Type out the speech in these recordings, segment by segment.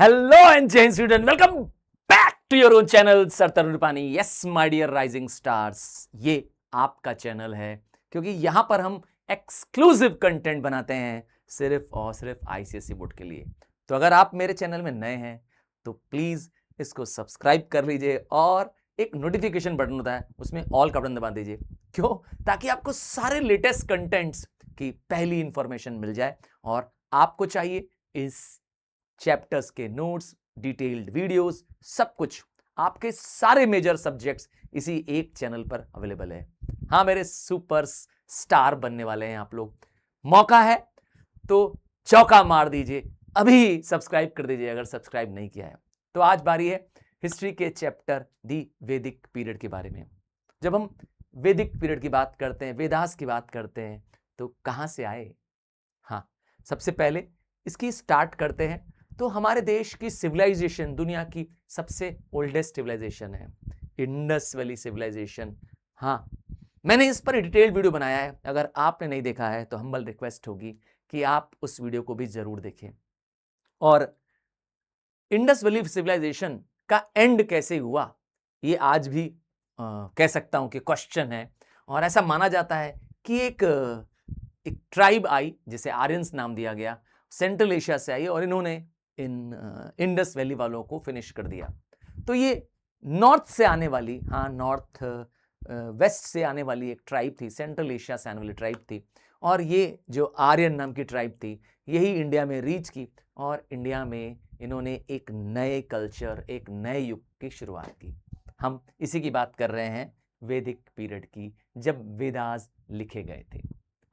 Hello and जैन student, welcome back to your own channel sir Tarun पानी। Yes my dear rising stars, ये आपका channel है क्योंकि यहां पर हम एक्सक्लूसिव कंटेंट बनाते हैं सिर्फ और सिर्फ आईसीएसई बोर्ड के लिए। तो अगर आप मेरे चैनल में नए हैं तो प्लीज इसको सब्सक्राइब कर लीजिए और एक नोटिफिकेशन बटन होता है उसमें ऑल का बटन दबा दीजिए। क्यों? ताकि आपको सारे लेटेस्ट कंटेंट्स की पहली इंफॉर्मेशन मिल जाए। और आपको चाहिए इस चैप्टर्स के नोट्स, डिटेल्ड वीडियोस, सब कुछ आपके सारे मेजर सब्जेक्ट्स इसी एक चैनल पर अवेलेबल है। हाँ, मेरे सुपर स्टार बनने वाले हैं आप लोग। मौका है तो चौका मार दीजिए, अभी सब्सक्राइब कर दीजिए अगर सब्सक्राइब नहीं किया है। तो आज बारी है हिस्ट्री के चैप्टर दी वैदिक पीरियड के बारे में। जब हम वैदिक पीरियड की बात करते हैं, वेदास की बात करते हैं, तो कहां से आए? हाँ, सबसे पहले इसकी स्टार्ट करते हैं तो हमारे देश की सिविलाइजेशन दुनिया की सबसे ओल्डेस्ट सिविलाइजेशन है, इंडस वैली सिविलाइजेशन। हाँ, मैंने इस पर डिटेल्ड वीडियो बनाया है, अगर आपने नहीं देखा है तो हम्बल रिक्वेस्ट होगी कि आप उस वीडियो को भी जरूर देखें। और इंडस वैली सिविलाइजेशन का एंड कैसे हुआ, ये आज भी कह सकता हूं कि क्वेश्चन है। और ऐसा माना जाता है कि एक ट्राइब आई जिसे आर्यंस नाम दिया गया, सेंट्रल एशिया से आई और इन्होंने इन इंडस वैली वालों को फिनिश कर दिया। तो ये नॉर्थ से आने वाली, हाँ नॉर्थ वेस्ट से आने वाली एक ट्राइब थी, सेंट्रल एशिया से आने वाली ट्राइब थी। और ये जो आर्यन नाम की ट्राइब थी यही इंडिया में रीच की और इंडिया में इन्होंने एक नए कल्चर, एक नए युग की शुरुआत की। हम इसी की बात कर रहे हैं, वैदिक पीरियड की, जब वेदास लिखे गए थे।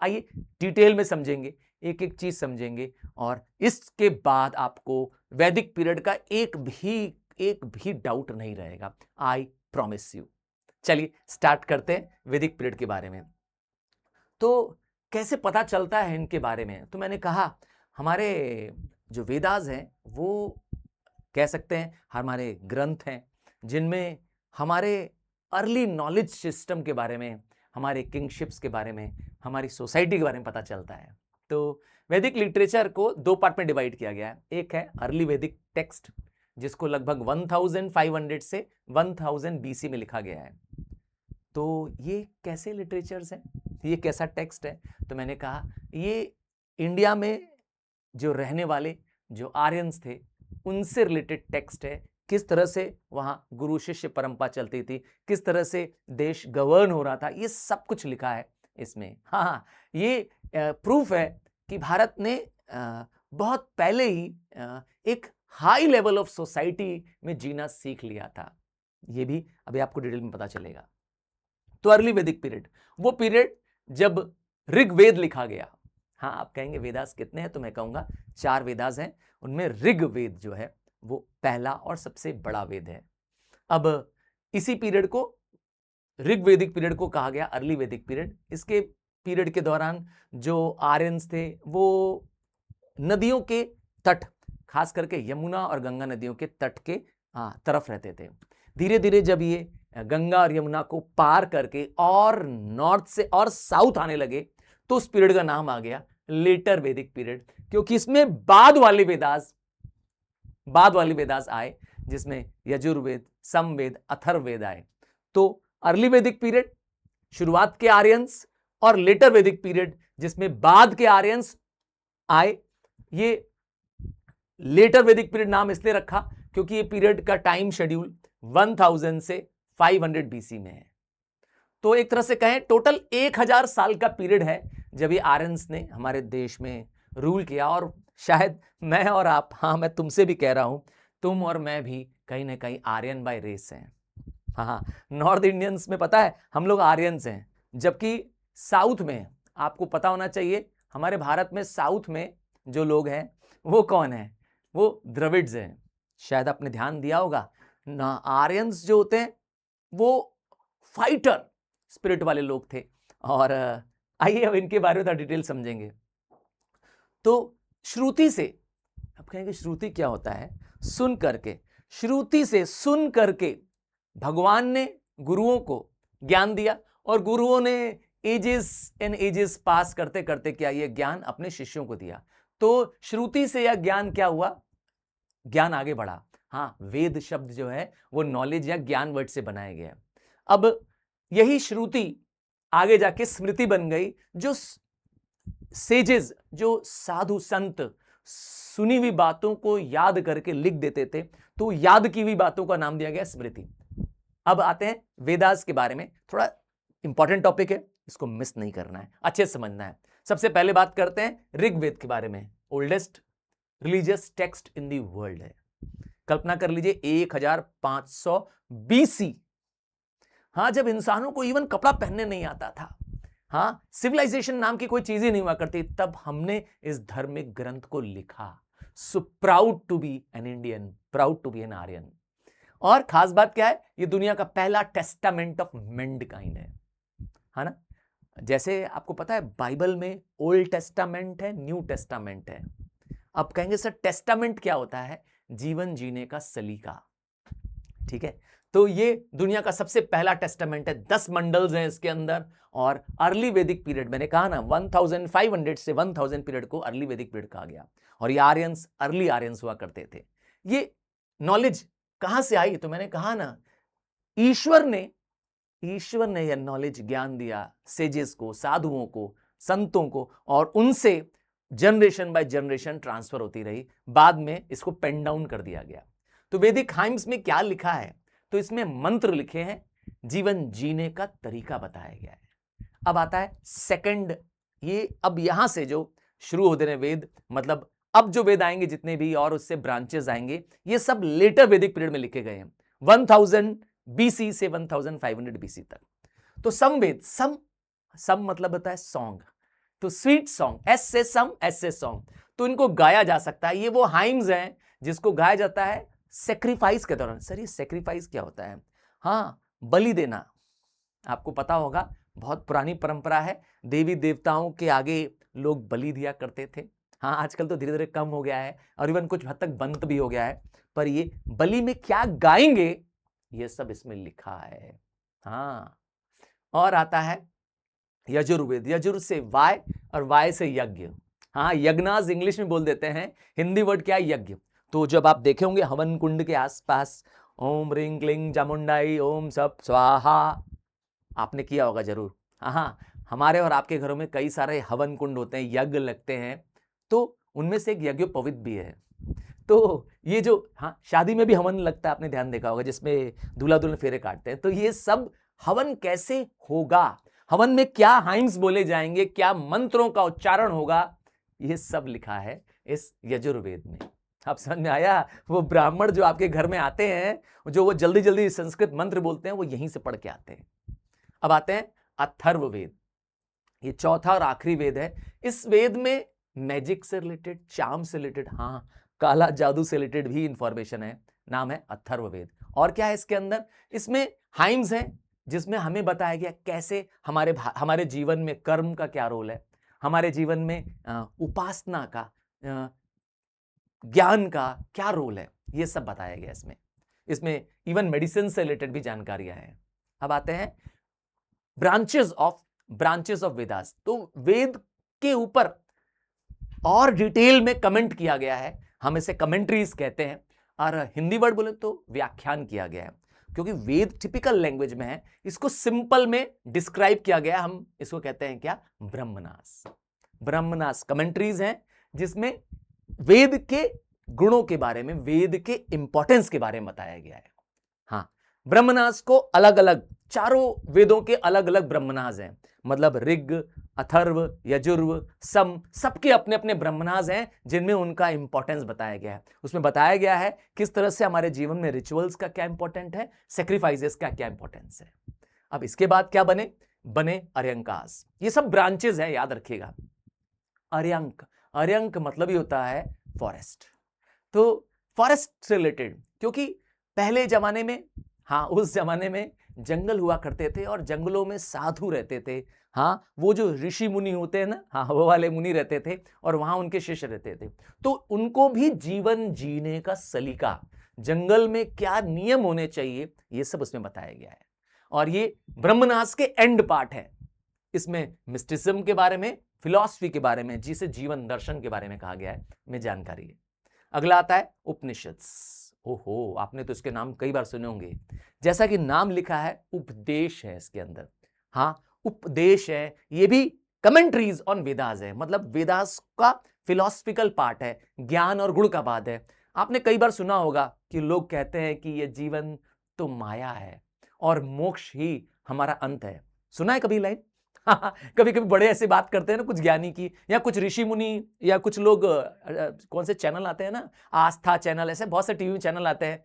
आइए डिटेल में समझेंगे, एक एक चीज समझेंगे और इसके बाद आपको वैदिक पीरियड का एक भी डाउट नहीं रहेगा, आई प्रॉमिस यू। चलिए स्टार्ट करते हैं वैदिक पीरियड के बारे में। तो कैसे पता चलता है इनके बारे में? तो मैंने कहा हमारे जो वेदास हैं वो कह सकते हैं हमारे ग्रंथ हैं जिनमें हमारे अर्ली नॉलेज सिस्टम के बारे में, हमारे किंगशिप्स के बारे में, हमारी सोसाइटी के बारे में पता चलता है। तो वैदिक लिटरेचर को दो पार्ट में डिवाइड किया गया है। एक है अर्ली वैदिक टेक्स्ट जिसको लगभग 1500 से 1000 बीसी में लिखा गया है। तो ये कैसे लिटरेचर्स हैं, ये कैसा टेक्स्ट है? तो मैंने कहा ये इंडिया में जो रहने वाले जो आर्यंस थे उनसे रिलेटेड टेक्स्ट है। किस तरह से वहां गुरु शिष्य परंपरा चलती थी, किस तरह से देश गवर्न हो रहा था, ये सब कुछ लिखा है इसमें। हाँ, ये प्रूफ है कि भारत ने बहुत पहले ही एक हाई लेवल ऑफ सोसाइटी में जीना सीख लिया था। ये भी अभी आपको डिटेल में पता चलेगा। तो अर्ली वैदिक पीरियड वो पीरियड जब ऋग्वेद लिखा गया। हाँ, आप कहेंगे वेदास कितने हैं, तो मैं कहूंगा 4 वेदास हैं, उनमें ऋग्वेद जो है वो पहला और सबसे बड़ा वेद है। अब इसी पीरियड को ऋग्वेदिक पीरियड को कहा गया अर्ली वैदिक पीरियड। इसके पीरियड के दौरान जो आर्यंस थे वो नदियों के तट, खास करके यमुना और गंगा नदियों के तट के तरफ रहते थे। धीरे धीरे जब ये गंगा और यमुना को पार करके और नॉर्थ से और साउथ आने लगे तो उस पीरियड का नाम आ गया लेटर वैदिक पीरियड, क्योंकि इसमें बाद वाले वेदास आए जिसमें यजुर्वेद, समवेद, अथर्ववेद आए। तो अर्ली वैदिक पीरियड शुरुआत के आर्यंस और लेटर वैदिक पीरियड जिसमें बाद के आर्यंस आए, ये लेटर वैदिक पीरियड नाम इसलिए रखा क्योंकि ये पीरियड का टाइम शेड्यूल 1000 से 500 बीसी में है। तो एक तरह से कहें टोटल 1000 साल का पीरियड है जब ये आर्यंस ने हमारे देश में रूल किया। और शायद मैं और आप, हाँ मैं तुमसे भी कह रहा हूं, तुम और मैं भी कहीं ना कहीं आर्यन बाय रेस हैं। हाँ, नॉर्थ इंडियंस में पता है हम लोग आर्यंस हैं, जबकि साउथ में आपको पता होना चाहिए हमारे भारत में साउथ में जो लोग हैं वो कौन है? वो द्रविड्स हैं। शायद आपने ध्यान दिया होगा ना, आर्यंस जो होते हैं वो फाइटर स्पिरिट वाले लोग थे। और आइए अब इनके बारे में डिटेल समझेंगे। तो श्रुति से, अब कहेंगे श्रुति क्या होता है? सुन करके, श्रुति से सुन करके भगवान ने गुरुओं को ज्ञान दिया और गुरुओं ने एजेस एंड एजेस पास करते करते क्या ये ज्ञान अपने शिष्यों को दिया। तो श्रुति से यह ज्ञान क्या हुआ? ज्ञान आगे बढ़ा। हाँ, वेद शब्द जो है वो नॉलेज या ज्ञान वर्ड से बनाया गया है। अब यही श्रुति आगे जाके स्मृति बन गई, जो सेजेस, जो साधु संत सुनी हुई बातों को याद करके लिख देते थे, तो याद की हुई बातों का नाम दिया गया स्मृति। अब आते हैं वेदास के बारे में। थोड़ा इंपॉर्टेंट टॉपिक है, इसको मिस नहीं करना है, अच्छे से समझना है। सबसे पहले बात करते हैं ऋग्वेद के बारे में। Oldest religious text in the world है। कल्पना कर लीजिए 1500 BC। हाँ, जब इंसानों को इवन कपड़ा पहनने नहीं आता था, हाँ, सिविलाइजेशन नाम की कोई चीज ही नहीं हुआ करती, तब हमने इस धार्मिक ग्रंथ को लिखा। So proud to be an Indian, proud to be an Aryan. और खास बात क्या है, ये दुनिया का पहला टेस्टामेंट ऑफ मैनकाइंड है ना। जैसे आपको पता है बाइबल में ओल्ड टेस्टामेंट है, न्यू टेस्टामेंट है। अब कहेंगे सर टेस्टामेंट क्या होता है? जीवन जीने का सलीका, ठीक है। तो ये दुनिया का सबसे पहला टेस्टामेंट है, 10 मंडल्स हैं इसके अंदर। और अर्ली वैदिक पीरियड, मैंने कहा ना 1500 से 1000 पीरियड को अर्ली वैदिक पीरियड कहा गया। और ये आर्यंस, अर्ली आर्यंस हुआ करते थे। ये नॉलेज कहां से आई? तो मैंने कहा ना, ईश्वर ने यह नॉलेज, ज्ञान दिया सेजेस को, साधुओं को, संतों को, और उनसे जनरेशन बाय जनरेशन ट्रांसफर होती रही। बाद में इसको पेन डाउन कर दिया गया। तो वैदिक हाइम्स में क्या लिखा है? तो इसमें मंत्र लिखे हैं, जीवन जीने का तरीका बताया गया है। अब आता है सेकंड, ये अब यहां से जो शुरू होते हैं वेद, मतलब अब जो वेद आएंगे जितने भी, और उससे ब्रांचेस आएंगे, ये सब लेटर वैदिक पीरियड में लिखे गए हैं, 1000 BC से 1500 BC तक। तो समवेद, सम मतलब होता है सॉन्ग, तो स्वीट सॉन्ग, एस से सम, एस से सॉन्ग, तो इनको गाया जा सकता है। ये वो हाइम्स हैं जिसको गाया जाता है सेक्रीफाइस के दौरान। सर ये सेक्रीफाइस क्या होता है? हाँ, बलि देना। आपको पता होगा, बहुत पुरानी परंपरा है, देवी देवताओं के आगे लोग बलि दिया करते थे। हाँ, आजकल तो धीरे धीरे कम हो गया है, और इवन कुछ हद तक बंद भी हो गया है। पर ये बलि में क्या गाएंगे, ये सब इसमें लिखा है। हाँ, और आता है यजुर्वेद। यजुर से वाय, और वाय से यज्ञ। हाँ, यज्ञनाज इंग्लिश में बोल देते हैं, हिंदी वर्ड क्या है? यज्ञ। तो जब आप देखे होंगे हवन कुंड के आसपास ओम रिंग क्लिंग चामुंडाई ओम सब स्वाहा, आपने किया होगा जरूर। हाँ, हमारे और आपके घरों में कई सारे हवन कुंड होते हैं, यज्ञ लगते हैं, तो उनमें से एक यज्ञोपवीत भी है। तो ये जो, हाँ, शादी में भी हवन लगता है, आपने ध्यान देखा होगा, जिसमें दूल्हा दुल्हन फेरे काटते हैं। तो ये सब हवन कैसे होगा, हवन में क्या हाइम्स बोले जाएंगे, क्या मंत्रों का उच्चारण होगा, ये सब लिखा है इस यजुर्वेद में। आप समझ में आया? वो ब्राह्मण जो आपके घर में आते हैं, जो वो जल्दी जल्दी संस्कृत मंत्र बोलते हैं, वो यहीं से पढ़ के आते हैं। अब आते हैं अथर्ववेद। ये चौथा और आखिरी वेद है। इस वेद में मैजिक से रिलेटेड, चार्म से रिलेटेड, हाँ, काला जादू से रिलेटेड भी इंफॉर्मेशन है। नाम है अथर्ववेद। और क्या है इसके अंदर? इसमें हाइम्स हैं, जिसमें हमें बताया गया कैसे हमारे जीवन में कर्म का क्या रोल है, हमारे जीवन में उपासना का, ज्ञान का क्या रोल है, ये सब बताया गया इसमें इवन मेडिसिन से रिलेटेड भी जानकारियां हैं। अब आते हैं ब्रांचेस ऑफ वेदास। तो वेद के ऊपर और डिटेल में कमेंट किया गया है, हम इसे कमेंट्रीज कहते हैं, और हिंदी वर्ड बोले तो व्याख्यान किया गया है, क्योंकि वेद टिपिकल लैंग्वेज में है, इसको सिंपल में डिस्क्राइब किया गया। हम इसको कहते हैं क्या? ब्रह्मनास कमेंट्रीज हैं, जिसमें वेद के गुणों के बारे में, वेद के इंपॉर्टेंस के बारे में बताया गया है। हाँ, ब्रह्मनास को अलग अलग, चारों वेदों के अलग अलग ब्रह्मनास हैं, मतलब ऋग, अथर्व, यजुर्व, सम, सबके अपने अपने ब्रह्मनास हैं, जिनमें उनका इंपॉर्टेंस बताया गया है। उसमें बताया गया है किस तरह से हमारे जीवन में रिचुअल्स का क्या इंपॉर्टेंट है, सेक्रीफाइसेस का क्या इंपॉर्टेंस है। अब इसके बाद क्या बने अर्यंकास। ये सब ब्रांचेस हैं, याद रखिएगा। अर्यंक मतलब ही होता है फॉरेस्ट। तो फॉरेस्ट से रिलेटेड, क्योंकि पहले जमाने में, हाँ, उस जमाने में जंगल हुआ करते थे, और जंगलों में साधु रहते थे। हाँ, वो जो ऋषि मुनि होते हैं ना, हाँ, वो वाले मुनि रहते थे, और वहां उनके शिष्य रहते थे। तो उनको भी जीवन जीने का सलीका, जंगल में क्या नियम होने चाहिए, ये सब उसमें बताया गया है। और ये ब्रह्मनास के एंड पार्ट है। इसमें मिस्टिसिज्म के बारे में, फिलॉसफी के बारे में, जिसे जीवन दर्शन के बारे में कहा गया है, में जानकारी है। अगला आता है उपनिषद्स। ओहो, आपने तो इसके नाम कई बार सुने होंगे। जैसा कि नाम लिखा है, उपदेश है इसके अंदर। हाँ, उपदेश है, ये भी कमेंट्रीज ऑन वेदास है, मतलब वेदास का फिलोसफिकल पार्ट है, ज्ञान और गुण का बात है। आपने कई बार सुना होगा कि लोग कहते हैं कि ये जीवन तो माया है और मोक्ष ही हमारा अंत है। सुना है कभी लाइन? कभी कभी बड़े ऐसे बात करते हैं ना कुछ ज्ञानी की, या कुछ ऋषि मुनि, या कुछ लोग कौन से चैनल आते हैं ना, आस्था चैनल, ऐसे बहुत से टीवी चैनल आते हैं,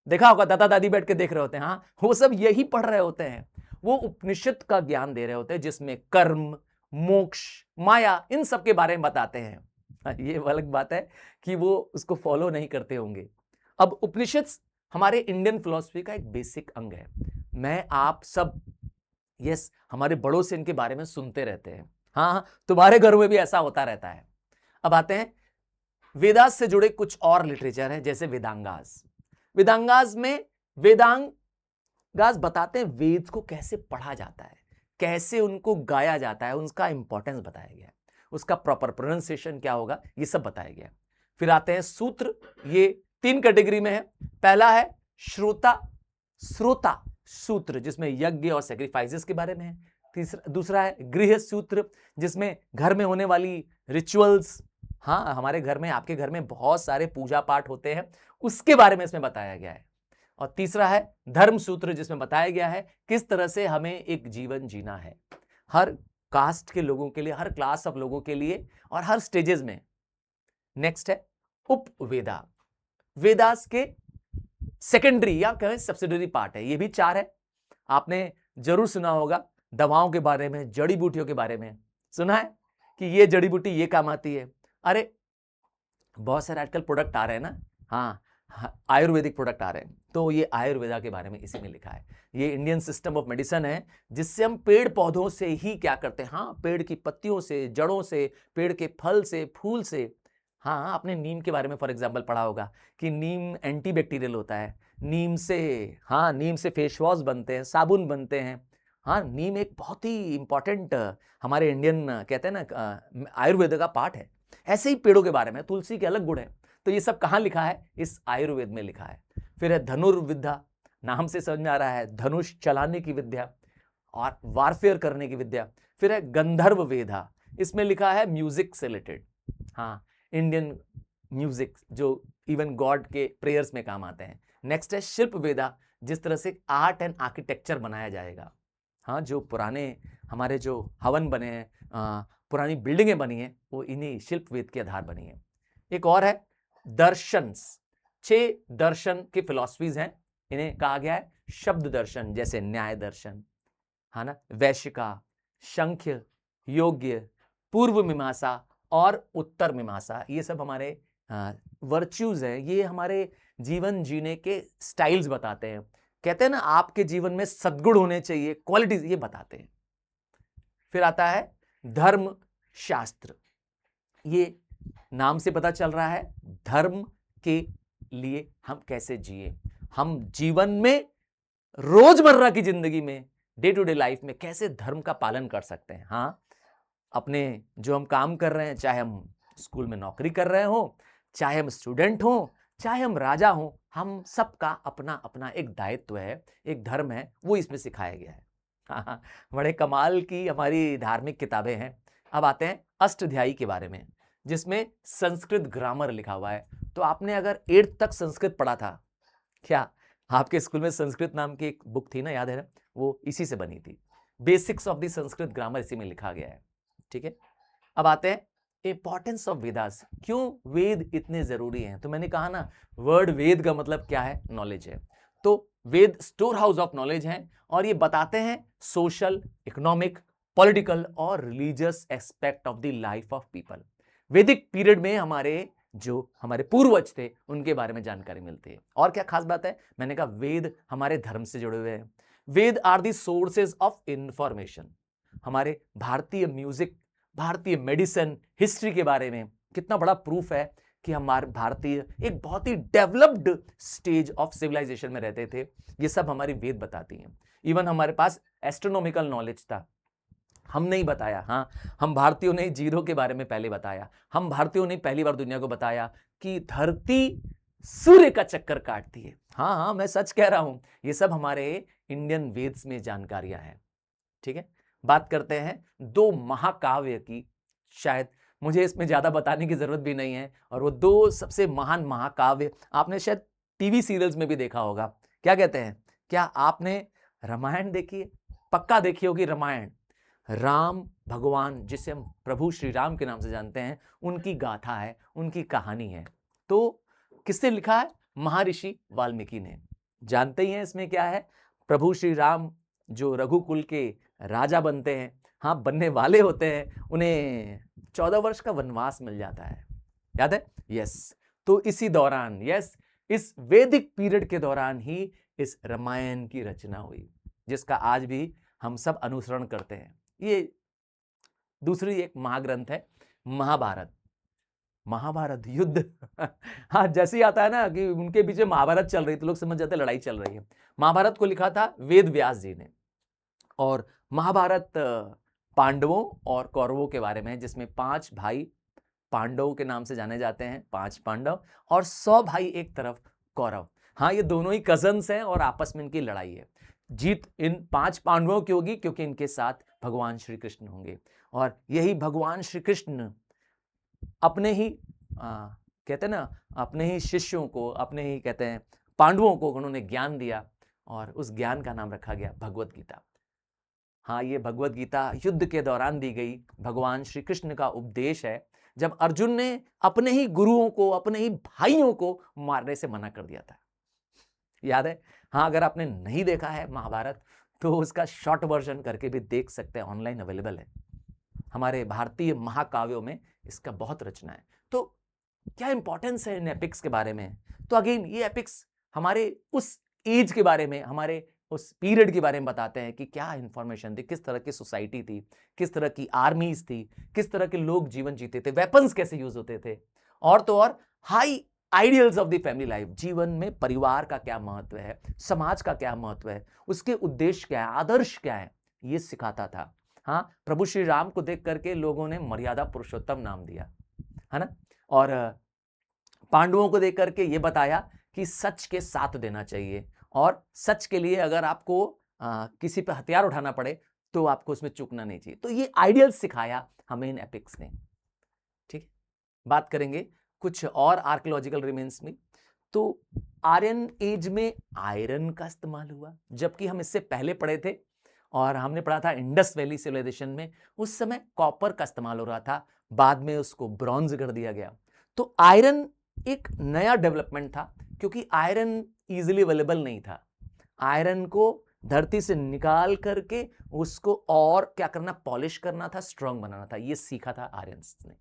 देखा होगा, दादा दादी बैठ के देख रहे होते हैं। हाँ, वो सब यही पढ़ रहे होते हैं, वो उपनिषद का ज्ञान दे रहे होते हैं, जिसमें कर्म, मोक्ष, माया, इन सब के बारे में बताते हैं। ये अलग बात है कि वो उसको फॉलो नहीं करते होंगे। अब उपनिषद हमारे इंडियन फिलॉसफी का एक बेसिक अंग है। मैं आप सब हमारे बड़ों से इनके बारे में सुनते रहते हैं। हाँ, तुम्हारे घरों में भी ऐसा होता रहता है। अब आते हैं वेदास से जुड़े कुछ और लिटरेचर है, जैसे वेदांगास। वेदांगास में वेदांगास बताते हैं वेद को कैसे पढ़ा जाता है, कैसे उनको गाया जाता है, उनका इंपॉर्टेंस बताया गया है, उसका प्रॉपर प्रोनाउंसिएशन क्या होगा, ये सब बताया गया है। फिर आते हैं सूत्र, ये 3 कैटेगरी में है। पहला है श्रोता सूत्र, जिसमें यज्ञ और सैक्रिफाइसेस के बारे में है। दूसरा है गृह सूत्र, जिसमें घर में होने वाली रिचुअल्स, हाँ, हमारे घर में, आपके घर में बहुत सारे पूजा पाठ होते हैं, उसके बारे में इसमें बताया गया है। और तीसरा है धर्म सूत्र, जिसमें बताया गया है किस तरह से हमें एक जीवन जीना है, हर कास्ट के लोगों के लिए, हर क्लास ऑफ लोगों के लिए, और हर स्टेजेस में। नेक्स्ट है उपवेदा, वेदास के सेकेंडरी या कहें सब्सिडरी पार्ट है। ये भी 4 है। आपने जरूर सुना होगा दवाओं के बारे में, जड़ी बूटियों के बारे में सुना है कि ये जड़ी बूटी ये काम आती है। अरे बहुत सारे आजकल प्रोडक्ट आ रहे हैं ना, हाँ, आयुर्वेदिक प्रोडक्ट आ रहे हैं, तो ये आयुर्वेदा के बारे में इसी में लिखा है। ये इंडियन सिस्टम ऑफ मेडिसिन है, जिससे हम पेड़ पौधों से ही क्या करते हैं, हाँ, पेड़ की पत्तियों से, जड़ों से, पेड़ के फल से, फूल से। हाँ, आपने नीम के बारे में फॉर एग्जाम्पल पढ़ा होगा कि नीम एंटीबैक्टीरियल होता है, नीम से फेस वॉश बनते हैं, साबुन बनते हैं। हाँ, नीम एक बहुत ही इंपॉर्टेंट हमारे इंडियन कहते हैं ना आयुर्वेद का पार्ट है। ऐसे ही पेड़ों के बारे में, तुलसी के अलग गुण है। तो ये सब कहाँ लिखा है? इस आयुर्वेद में लिखा है। फिर है धनुर्विद्या, नाम से समझ में आ रहा है, धनुष चलाने की विद्या और वारफेयर करने की विद्या। फिर है गंधर्व वेदा, इसमें लिखा है म्यूजिक से रिलेटेड, हाँ, इंडियन म्यूजिक जो इवन गॉड के प्रेयर्स में काम आते हैं। नेक्स्ट है शिल्प वेदा, जिस तरह से आर्ट एंड आर्किटेक्चर बनाया जाएगा। हाँ, जो पुराने हमारे जो हवन बने हैं, पुरानी बिल्डिंगें बनी हैं, वो इन्हीं शिल्प वेद के आधार बनी है। एक और है दर्शन्स, 6 दर्शन की फिलॉसफीज हैं, इन्हें कहा गया है शब्द दर्शन, जैसे न्याय दर्शन, है ना, वैशिका, शंख्य, योग्य, पूर्व मीमांसा और उत्तर मीमांसा। ये सब हमारे वर्च्यूज हैं, ये हमारे जीवन जीने के स्टाइल्स बताते हैं। कहते हैं ना आपके जीवन में सद्गुण होने चाहिए, क्वालिटीज, ये बताते हैं। फिर आता है धर्म शास्त्र, ये नाम से पता चल रहा है धर्म के लिए हम कैसे जिए, हम जीवन में रोजमर्रा की जिंदगी में, डे टू डे लाइफ में कैसे धर्म का पालन कर सकते हैं। हाँ, अपने जो हम काम कर रहे हैं, चाहे हम स्कूल में नौकरी कर रहे हो, चाहे हम स्टूडेंट हो, चाहे हम राजा हो, हम सबका अपना अपना एक दायित्व है, एक धर्म है, वो इसमें सिखाया गया है। हाँ, बड़े कमाल की हमारी धार्मिक किताबें हैं। अब आते हैं अष्टाध्यायी के बारे में, जिसमें संस्कृत ग्रामर लिखा हुआ है। तो आपने अगर 8th तक संस्कृत पढ़ा था क्या? आपके स्कूल में संस्कृत नाम की एक बुक थी ना, याद है ना? वो इसी से बनी थी। Basics of the Sanskrit grammar इसी में लिखा गया है। ठीक है, अब आते हैं इंपॉर्टेंस ऑफ वेदास, क्यों वेद इतने जरूरी हैं। तो मैंने कहा ना, वर्ड वेद का मतलब क्या है? नॉलेज है। तो वेद स्टोर हाउस ऑफ नॉलेज है, और ये बताते हैं सोशल, इकोनॉमिक, पॉलिटिकल और religious aspect of the life of people. वैदिक पीरियड में हमारे पूर्वज थे, उनके बारे में जानकारी मिलती है। और क्या खास बात है? मैंने कहा वेद हमारे धर्म से जुड़े हुए हैं। Veda are the sources of information. हमारे भारतीय म्यूजिक, भारतीय मेडिसिन, हिस्ट्री के बारे में कितना बड़ा प्रूफ है कि हमारे भारतीय एक बहुत he developed stage of civilisation में रहते थे। ये सब हमारी वेद बताती हैं। इवन हमारे पास एस्ट्रोनॉमिकल नॉलेज था, हम नहीं बताया, हाँ, हम भारतीयों ने जीरो के बारे में पहले बताया। हम भारतीयों ने पहली बार दुनिया को बताया कि धरती सूर्य का चक्कर काटती है। हाँ हाँ, मैं सच कह रहा हूं, ये सब हमारे इंडियन वेद्स में जानकारियां हैं। ठीक है, बात करते हैं दो महाकाव्य की। शायद मुझे इसमें ज्यादा बताने की जरूरत भी नहीं है, और वो दो सबसे महान महाकाव्य आपने शायद टीवी सीरियल्स में भी देखा होगा। क्या कहते हैं, क्या आपने रामायण देखी है? पक्का देखी होगी रामायण। राम भगवान, जिसे हम प्रभु श्री राम के नाम से जानते हैं, उनकी गाथा है, उनकी कहानी है। तो किसने लिखा है? महर्षि वाल्मीकि ने। जानते ही हैं इसमें क्या है, प्रभु श्री राम जो रघुकुल के राजा बनते हैं, हाँ बनने वाले होते हैं, उन्हें 14 वर्ष का वनवास मिल जाता है, याद है? यस। तो इसी दौरान, यस, इस वैदिक पीरियड के दौरान ही इस रामायण की रचना हुई, जिसका आज भी हम सब अनुसरण करते हैं। ये दूसरी एक महाग्रंथ है महाभारत। महाभारत युद्ध हाँ, जैसे ही आता है ना कि उनके पीछे महाभारत चल रही, तो लोग समझ जाते हैं लड़ाई चल रही है। महाभारत को लिखा था वेद व्यास जी ने, और महाभारत पांडवों और कौरवों के बारे में है, जिसमें 5 भाई पांडवों के नाम से जाने जाते हैं, 5 पांडव, और 100 भाई एक तरफ कौरव। हाँ, ये दोनों ही कजन्स हैं और आपस में इनकी लड़ाई है। जीत इन 5 पांडवों की होगी, क्योंकि इनके साथ भगवान श्री कृष्ण होंगे, और यही भगवान श्री कृष्ण अपने ही कहते हैं ना, अपने ही शिष्यों को, अपने ही कहते हैं पांडवों को उन्होंने ज्ञान दिया, और उस ज्ञान का नाम रखा गया भगवत गीता। हाँ, ये भगवत गीता युद्ध के दौरान दी गई भगवान श्री कृष्ण का उपदेश है, जब अर्जुन ने अपने ही गुरुओं को, अपने ही भाइयों को मारने से मना कर दिया था। याद है? हाँ, अगर आपने नहीं देखा है महाभारत, तो उसका शॉर्ट वर्जन करके भी देख सकते हैं, ऑनलाइन अवेलेबल है। हमारे भारतीय महाकाव्यों में इसका बहुत रचना है। तो क्या इंपॉर्टेंस है इन एपिक्स के बारे में? तो अगेन, ये एपिक्स हमारे उस एज के बारे में, हमारे उस पीरियड के बारे में बताते हैं कि क्या इंफॉर्मेशन थी, किस तरह की सोसाइटी थी, किस तरह की आर्मीज थी, किस तरह के लोग जीवन जीते थे, वेपन्स कैसे यूज होते थे, और तो और high ideals of the family life. जीवन में परिवार का क्या महत्व है, समाज का क्या महत्व है, उसके उद्देश्य क्या है, आदर्श क्या है, ये सिखाता था। हाँ, प्रभु श्री राम को देख करके लोगों ने मर्यादा पुरुषोत्तम नाम दिया, है ना? और पांडवों को देख करके ये बताया कि सच के साथ देना चाहिए, और सच के लिए अगर आपको किसी पे हथियार उठाना पड़े तो आपको उसमें चूकना नहीं चाहिए। तो ये आइडियल सिखाया हमें इन एपिक्स ने। ठीक है, बात करेंगे कुछ और आर्कियोलॉजिकल रिमेन्स में। तो आयरन एज में आयरन का इस्तेमाल हुआ, जबकि हम इससे पहले पढ़े थे, और हमने पढ़ा था इंडस वैली सिविलाइजेशन में, उस समय कॉपर का इस्तेमाल हो रहा था, बाद में उसको ब्रॉन्ज कर दिया गया। तो आयरन एक नया डेवलपमेंट था, क्योंकि आयरन इजीली अवेलेबल नहीं था। आयरन को धरती से निकाल करके उसको और क्या करना, पॉलिश करना था, स्ट्रांग बनाना था, ये सीखा था आर्यंस ने।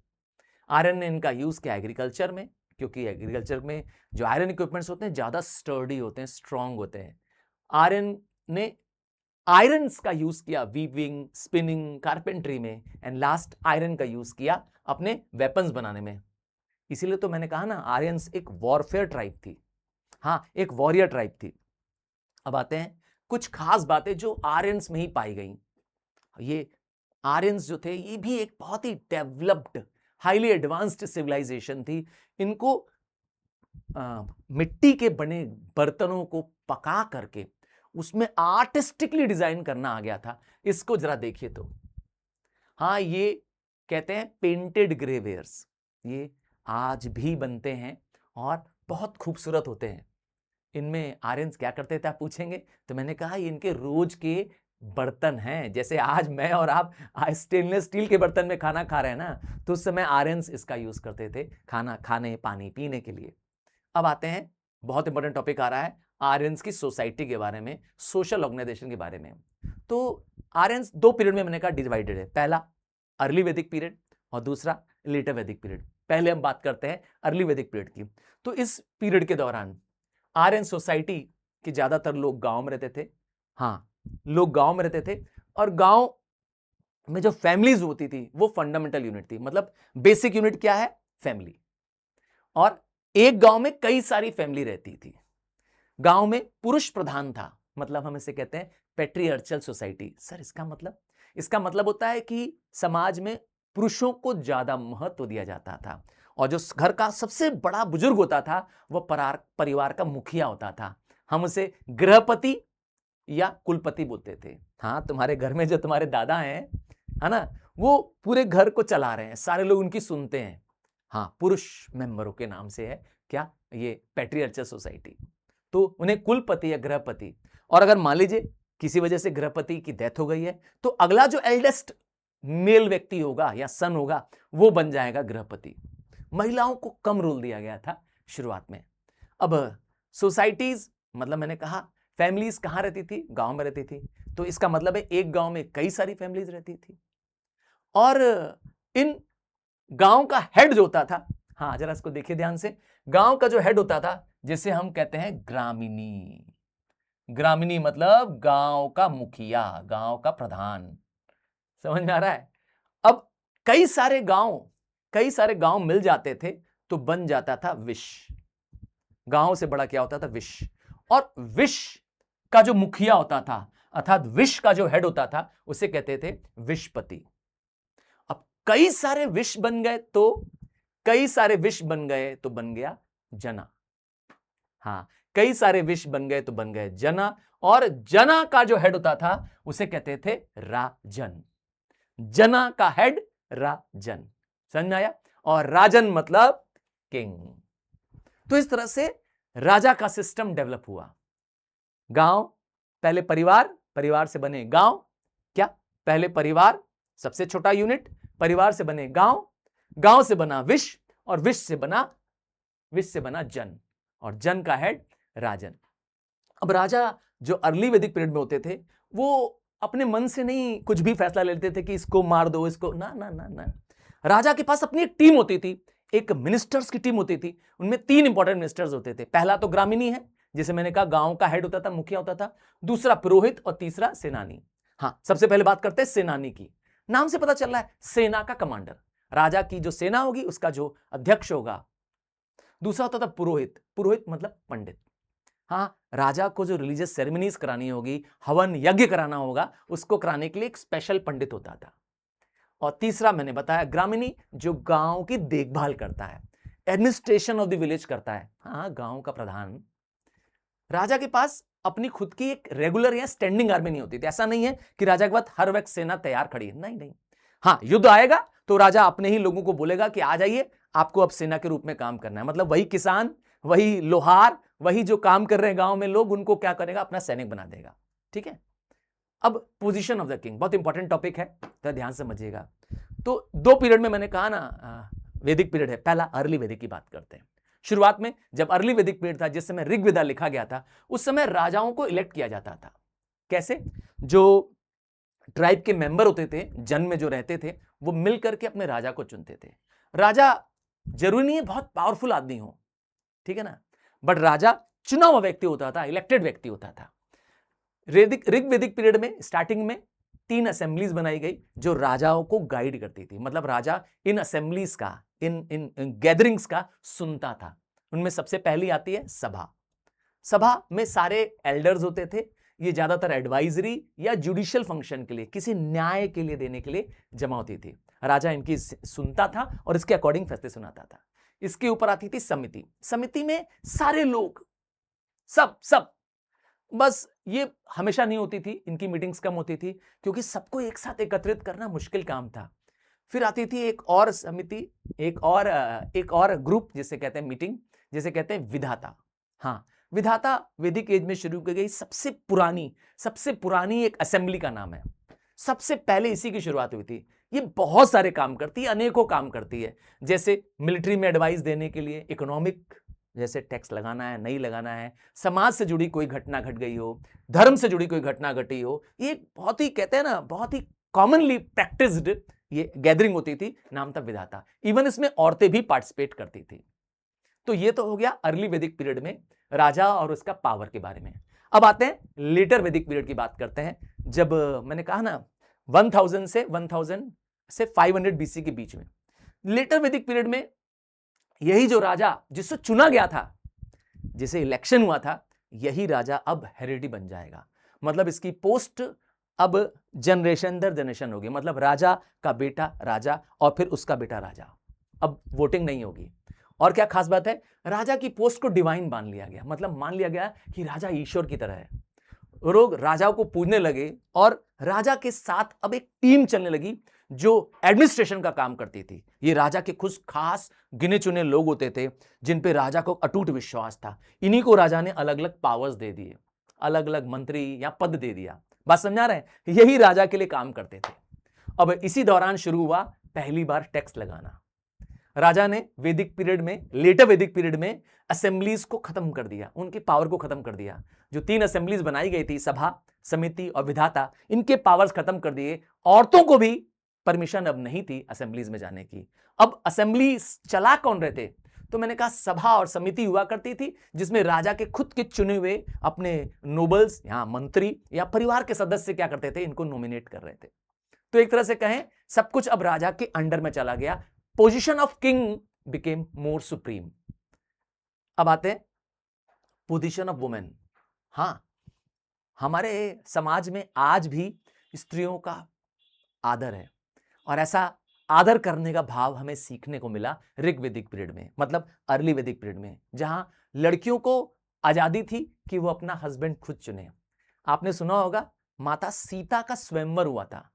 आयरन ने इनका यूज किया एग्रीकल्चर में, क्योंकि एग्रीकल्चर में जो आयरन इक्विपमेंट्स होते हैं ज्यादा स्टर्डी होते हैं, स्ट्रांग होते हैं। आयरन ने आयरन्स का यूज किया वीविंग, स्पिनिंग, कारपेंट्री में, एंड लास्ट आयरन का यूज किया अपने वेपन्स बनाने में। इसीलिए तो मैंने कहा ना, आर्यंस एक वॉरफेयर ट्राइब थी, हाँ, एक वॉरियर ट्राइब थी। अब आते हैं कुछ खास बातें जो आर्यंस में ही पाई गई। ये आर्यंस जो थे, ये भी एक बहुत he developed, highly advanced civilisation थी। इनको मिट्टी के बने बर्तनों को पका करके उसमें आर्टिस्टिकली डिजाइन करना आ गया था। इसको जरा देखिए तो, हाँ, ये कहते हैं पेंटेड ग्रेवेयर्स, ये आज भी बनते हैं और बहुत खूबसूरत होते हैं। इनमें आर्यंस क्या करते थे आप पूछेंगे, तो मैंने कहा ये इनके रोज के बर्तन हैं। जैसे आज मैं और आप स्टेनलेस स्टील के बर्तन में खाना खा रहे हैं ना, तो उस समय आर्यंस इसका यूज करते थे खाना खाने, पानी पीने के लिए। अब आते हैं, बहुत इंपॉर्टेंट टॉपिक आ रहा है, आर्यंस की सोसाइटी के बारे में, सोशल ऑर्गेनाइजेशन के बारे में। तो आर्यंस 2 पीरियड में मैंने कहा डिवाइडेड है, पहला अर्ली वैदिक पीरियड और दूसरा लेटर वैदिक पीरियड। पहले हम बात करते हैं अर्ली वैदिक पीरियड की। तो इस पीरियड के दौरान आर्यन सोसाइटी के ज्यादातर लोग गांव में रहते थे, हाँ, लोग गांव में रहते थे, और गांव में जो फैमिलीज होती थी वो फंडामेंटल यूनिट थी। मतलब बेसिक यूनिट क्या है, फैमिली, और एक गांव में कई सारी फैमिली रहती थी। गांव में पुरुष प्रधान था, मतलब हम इसे कहते हैं पेट्रियार्चल सोसाइटी। सर, इसका मतलब इसका मतलब होता है कि समाज में पुरुषों को ज्यादा महत्व दिया जाता था और जो घर का सबसे बड़ा बुजुर्ग होता था वह परिवार का मुखिया होता था। हम उसे गृहपति या कुलपति बोलते थे। हाँ, तुम्हारे घर में जो तुम्हारे दादा हैं, है ना, वो पूरे घर को चला रहे हैं, सारे लोग उनकी सुनते हैं। हाँ, पुरुष मेंबरों के नाम से है क्या, ये पैट्रियार्चल सोसाइटी। तो उन्हें कुलपति या गृहपति, और अगर मान लीजिए किसी वजह से गृहपति की डेथ हो गई है तो अगला जो एल्डेस्ट मेल व्यक्ति होगा या सन होगा वो बन जाएगा गृहपति। महिलाओं को कम रोल दिया गया था शुरुआत में। अब सोसाइटीज, मतलब मैंने कहा फैमिलीज कहां रहती थी, गांव में रहती थी, तो इसका मतलब है एक गांव में कई सारी फैमिलीज रहती थी और इन गांव का हेड जो होता था, हाँ जरा इसको देखिए ध्यान से, गांव का जो हेड होता था जिसे हम कहते हैं ग्रामीणी। ग्रामीणी मतलब गांव का मुखिया, गांव का प्रधान। समझ में आ रहा है? अब कई सारे गांव मिल जाते थे तो बन जाता था विश। गांव से बड़ा क्या होता था, विश। और विश का जो मुखिया होता था अर्थात विश का जो हेड होता था उसे कहते थे विशपति। अब कई सारे विश बन गए तो बन गया जना। हाँ, कई सारे विश बन गए तो बन गए जना, और जना का जो हेड होता था उसे कहते थे राजन। जना का हेड राजन, समझ में आया? और राजन मतलब किंग। तो इस तरह से राजा का सिस्टम डेवलप हुआ। गांव, पहले परिवार से बने गांव, क्या पहले परिवार सबसे छोटा यूनिट, परिवार से बने गांव से बना विश, और विश से बना जन, और जन का हेड राजन। अब राजा जो अर्ली वैदिक पीरियड में होते थे वो अपने मन से नहीं कुछ भी फैसला लेते थे कि इसको मार दो, इसको ना ना ना ना। राजा के पास अपनी एक टीम होती थी, एक मिनिस्टर्स की टीम होती थी। उनमें 3 इंपॉर्टेंट मिनिस्टर्स होते थे। पहला तो ग्रामीणी है, जैसे मैंने कहा गांव का हेड होता था, मुखिया होता था। दूसरा पुरोहित, और तीसरा सेनानी। हाँ, सबसे पहले बात करते हैं सेनानी की। नाम से पता चल रहा है, सेना का कमांडर, राजा की जो सेना होगी उसका जो अध्यक्ष होगा। दूसरा होता था पुरोहित मतलब पंडित। हाँ, राजा को जो रिलीजियस सेरेमनीज करानी होगी, हवन यज्ञ कराना होगा, उसको कराने के लिए एक स्पेशल पंडित होता था। और तीसरा मैंने बताया ग्रामीणी, जो गांव की देखभाल करता है, एडमिनिस्ट्रेशन ऑफ द विलेज करता है। हाँ, गांव का प्रधान। राजा के पास अपनी खुद की एक रेगुलर या स्टैंडिंग आर्मी नहीं होती थी। ऐसा नहीं है कि राजा के पास हर वक्त सेना तैयार खड़ी है, नहीं। हाँ, युद्ध आएगा तो राजा अपने ही लोगों को बोलेगा कि आ जाइए, आपको अब सेना के रूप में काम करना है। मतलब वही किसान, वही लोहार, वही जो काम कर रहे हैं गांव में लोग, उनको क्या करेगा, अपना सैनिक बना देगा। ठीक है। अब पोजीशन ऑफ द किंग बहुत इंपॉर्टेंट टॉपिक है, तो ध्यान से समझिएगा। तो 2 पीरियड में मैंने कहा ना, वैदिक पीरियड है। पहला अर्ली वैदिक की बात करते हैं। शुरुआत में जब अर्ली वैदिक पीरियड था, जिस समय ऋग्वेदा लिखा गया था, उस समय राजाओं को इलेक्ट किया जाता था। कैसे? जो ट्राइब के मेंबर होते थे, जन में जो रहते थे, वो मिलकर के अपने राजा को चुनते थे। राजा जरूरी नहीं है बहुत पावरफुल आदमी हो, ठीक है ना, बट राजा चुना हुआ व्यक्ति होता था, इलेक्टेड व्यक्ति होता था। ऋग्वेदिक पीरियड में स्टार्टिंग में 3 असेंबलीज बनाई गई जो राजाओं को गाइड करती थी। मतलब राजा इन असेंबलीज का, इन गैदरिंग्स का सुनता था। उनमें सबसे पहली आती है सभा में सारे एल्डर्स होते थे। ये ज्यादातर एडवाइजरी या जुडिशियल फंक्शन के लिए, किसी न्याय के लिए देने के लिए जमा होती थी। राजा इनकी सुनता था और इसके अकॉर्डिंग फैसले सुनाता था। इसके ऊपर आती थी समिति में सारे लोग, सब बस ये हमेशा नहीं होती थी, इनकी मीटिंग्स कम होती थी क्योंकि सबको एक साथ एकत्रित करना मुश्किल काम था। फिर आती थी एक और समिति, एक और ग्रुप जिसे कहते हैं मीटिंग, जिसे कहते हैं विधाता। हाँ, विधाता वैदिक एज में शुरू की गई सबसे पुरानी एक असेंबली का नाम है। सबसे पहले इसी की शुरुआत हुई थी। ये बहुत सारे काम करती है, अनेकों काम करती है। जैसे मिलिट्री में एडवाइस देने के लिए, इकोनॉमिक, जैसे टैक्स लगाना है नहीं लगाना है, समाज से जुड़ी कोई घटना घट गई हो, धर्म से जुड़ी कोई घटना घटी हो, ये बहुत ही कहते हैं ना, बहुत ही कॉमनली प्रैक्टिस्ड ये गैदरिंग होती थी, नाम था विधाता। इवन इसमें औरतें भी पार्टिसिपेट करती थी। तो ये तो हो गया अर्ली वैदिक पीरियड में राजा और उसका पावर के बारे में। अब आते हैं लेटर वैदिक पीरियड की बात करते हैं। जब मैंने कहा ना 1000 से 500 बीसी के बीच में, लेटर वैदिक पीरियड में यही जो राजा जिससे चुना गया था, जिसे इलेक्शन हुआ था, यही राजा अब हेरेडी बन जाएगा। मतलब इसकी पोस्ट अब जनरेशन दर जनरेशन होगी, मतलब राजा का बेटा राजा और फिर उसका बेटा राजा। अब वोटिंग नहीं होगी। और क्या खास बात है, राजा की पोस्ट को डिवाइन मान लिया गया, मतलब मान लिया गया कि राजा ईश्वर की तरह है। लोग राजाओं को पूजने लगे और राजा के साथ अब एक टीम चलने लगी जो एडमिनिस्ट्रेशन का काम करती थी। ये राजा के कुछ खास गिने चुने लोग होते थे जिन पे राजा को अटूट विश्वास था। इन्हीं को राजा ने अलग अलग पावर्स दे दिए, अलग अलग मंत्री या पद दे दिया। बात समझा रहे हैं? यही राजा के लिए काम करते थे। अब इसी दौरान शुरू हुआ पहली बार टैक्स लगाना। राजा ने वैदिक पीरियड में, लेटर वैदिक पीरियड में असेंबलीज को खत्म कर दिया, उनकी पावर को खत्म कर दिया। जो 3 असेंबलीज बनाई गई थी, सभा, समिति और विधाता, इनके पावर्स खत्म कर दिए। औरतों को भी परमिशन अब नहीं थी असेंबलीज में जाने की। अब असेंबलीज चला कौन रहे थे? तो मैंने कहा सभा और समिति हुआ करती थी जिसमें राजा के खुद के चुने हुए अपने नोबल्स या मंत्री या परिवार के सदस्य क्या करते थे, इनको नॉमिनेट कर रहे थे। तो एक तरह से कहें सब कुछ अब राजा के अंडर में चला गया। Position of king became more supreme. अब आते हैं पोजीशन ऑफ वुमेन। हां, हमारे समाज में आज भी स्त्रियों का आदर है और ऐसा आदर करने का भाव हमें सीखने को मिला ऋग्वैदिक पीरियड में, मतलब अर्ली वैदिक पीरियड में, जहां लड़कियों को आजादी थी कि वो अपना हस्बैंड खुद चुने। आपने सुना होगा माता सीता का स्वयंवर हुआ था,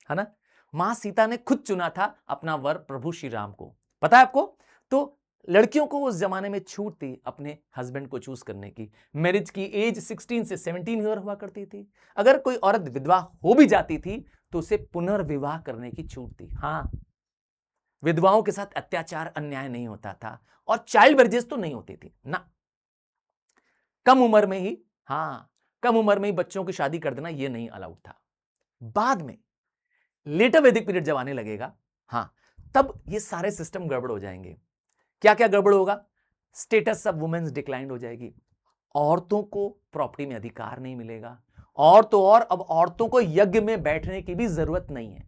है ना? मां सीता ने खुद चुना था अपना वर प्रभु श्री राम को। पता है आपको? तो लड़कियों को उस जमाने में छूट थी अपने हस्बैंड को चूज करने की। मैरिज की एज 16 से 17 ईयर हुआ करती थी। अगर कोई औरत विधवा हो भी जाती थी तो उसे पुनर्विवाह करने की छूट थी। हां, विधवाओं के साथ अत्याचार अन्याय नहीं होता था और चाइल्ड मैरिजेस तो नहीं होती थी ना। कम उम्र में ही, कम उम्र में ही बच्चों की शादी कर देना यह नहीं अलाउड था। बाद में लेटर वैदिक पीरियड जब आने लगेगा, तब ये सारे सिस्टम गड़बड़ हो जाएंगे। क्या क्या गड़बड़ होगा? स्टेटस ऑफ वुमेन्स डिक्लाइन हो जाएगी। औरतों को प्रॉपर्टी में अधिकार नहीं मिलेगा। और तो और अब औरतों को यज्ञ में बैठने की भी जरूरत नहीं है।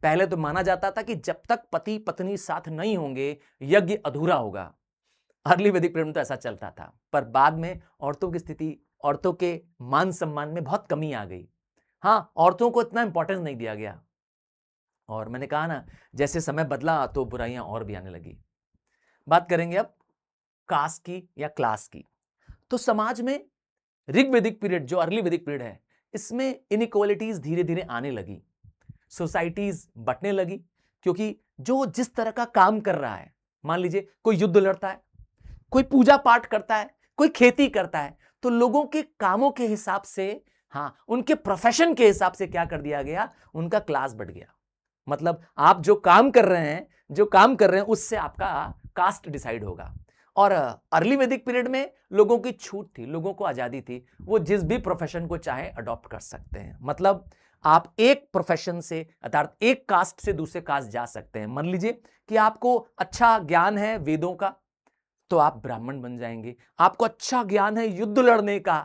पहले तो माना जाता था कि जब तक पति पत्नी साथ नहीं होंगे यज्ञ अधूरा होगा। अर्ली वैदिक पीरियड में तो ऐसा चलता था, पर बाद में औरतों की स्थिति, औरतों के मान सम्मान में बहुत कमी आ गई। औरतों को इतना इंपॉर्टेंस नहीं दिया गया। और मैंने कहा ना, जैसे समय बदला तो बुराइयां और भी आने लगी। बात करेंगे अब कास्ट की या क्लास की। तो समाज में ऋग्वैदिक पीरियड, जो अर्ली वैदिक पीरियड है, इसमें इनइक्वालिटीज धीरे धीरे आने लगी, सोसाइटीज बंटने लगी। क्योंकि जो जिस तरह का काम कर रहा है, मान लीजिए कोई युद्ध लड़ता है, कोई पूजा पाठ करता है, कोई खेती करता है, तो लोगों के कामों के हिसाब से, उनके प्रोफेशन के हिसाब से क्या कर दिया गया, उनका क्लास बढ़ गया। मतलब आप जो काम कर रहे हैं उससे आपका कास्ट डिसाइड होगा। और अर्ली वैदिक पीरियड में लोगों की छूट थी, लोगों को आजादी थी, वो जिस भी प्रोफेशन को चाहे अडॉप्ट कर सकते हैं। मतलब आप एक प्रोफेशन से, अर्थात एक कास्ट से दूसरे कास्ट जा सकते हैं। मान लीजिए कि आपको अच्छा ज्ञान है वेदों का, तो आप ब्राह्मण बन जाएंगे। आपको अच्छा ज्ञान है युद्ध लड़ने का,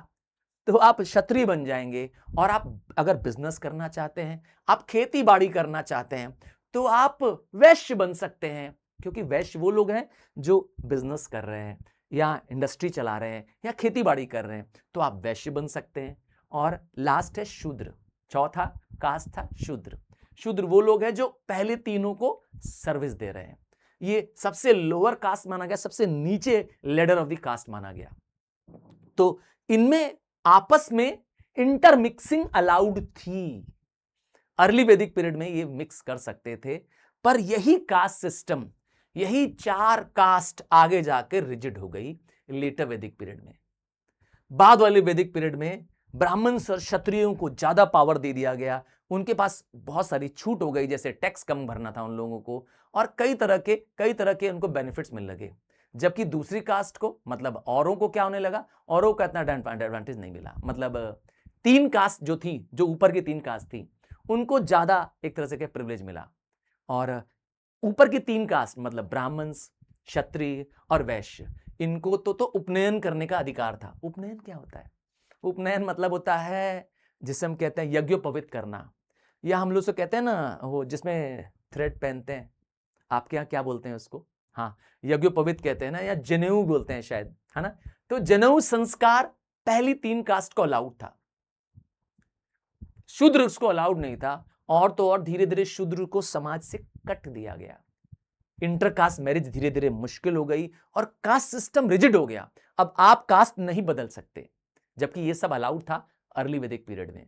तो आप क्षत्रिय बन जाएंगे। और आप अगर बिजनेस करना चाहते हैं, आप खेती बाड़ी करना चाहते हैं, तो आप वैश्य बन सकते हैं। क्योंकि वैश्य वो लोग हैं जो बिजनेस कर रहे हैं या इंडस्ट्री चला रहे हैं या खेती बाड़ी कर रहे हैं, तो आप वैश्य बन सकते हैं। और लास्ट है शूद्र। चौथा कास्ट था शूद्र। शूद्र वो लोग हैं जो पहले तीनों को सर्विस दे रहे हैं। ये सबसे लोअर कास्ट माना गया, सबसे नीचे लेडर ऑफ द कास्ट माना गया। तो इनमें आपस में इंटरमिक्सिंग अलाउड थी। अर्ली वैदिक पीरियड में ये मिक्स कर सकते थे, पर यही कास्ट सिस्टम, यही 4 कास्ट आगे जाकर रिजिड हो गई लेटर वैदिक पीरियड में। बाद वाले वैदिक पीरियड में ब्राह्मण और क्षत्रियों को ज्यादा पावर दे दिया गया। उनके पास बहुत सारी छूट हो गई, जैसे टैक्स कम भरना था उन लोगों को, और कई तरह के उनको बेनिफिट्स मिल लगे। जबकि दूसरी कास्ट को, मतलब औरों को क्या होने लगा, औरों का इतना एडवांटेज नहीं मिला। मतलब 3 कास्ट जो थी, जो ऊपर की 3 कास्ट थी, उनको ज्यादा एक तरह से प्रिविलेज मिला। और ऊपर की 3 कास्ट मतलब ब्राह्मण, क्षत्रिय और वैश्य, इनको तो उपनयन करने का अधिकार था। उपनयन क्या होता है? उपनयन मतलब होता है जिसे हम कहते हैं यज्ञोपवीत करना, या हम लोग से कहते हैं ना वो जिसमें थ्रेड पहनते हैं, आपके यहाँ क्या बोलते हैं उसको? यज्ञोपवीत कहते हैं ना, या जनेऊ बोलते हैं शायद, है ना? तो जनेऊ संस्कार पहली 3 कास्ट को अलाउड था। शूद्र उसको अलाउड नहीं था, और तो और धीरे धीरे शूद्र को समाज से कट दिया गया। इंटरकास्ट मैरिज धीरे धीरे मुश्किल हो गई और कास्ट सिस्टम रिजिड हो गया। अब आप कास्ट नहीं बदल सकते, जबकि ये सब अलाउड था अर्ली वैदिक पीरियड में।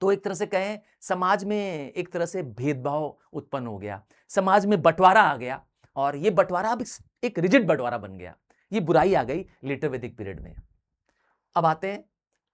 तो एक तरह से कहें, समाज में एक तरह से भेदभाव उत्पन्न हो गया, समाज में बंटवारा आ गया, और ये बंटवारा अब एक रिजिड बंटवारा बन गया। ये बुराई आ गई लेटर वैदिक पीरियड में। अब आते हैं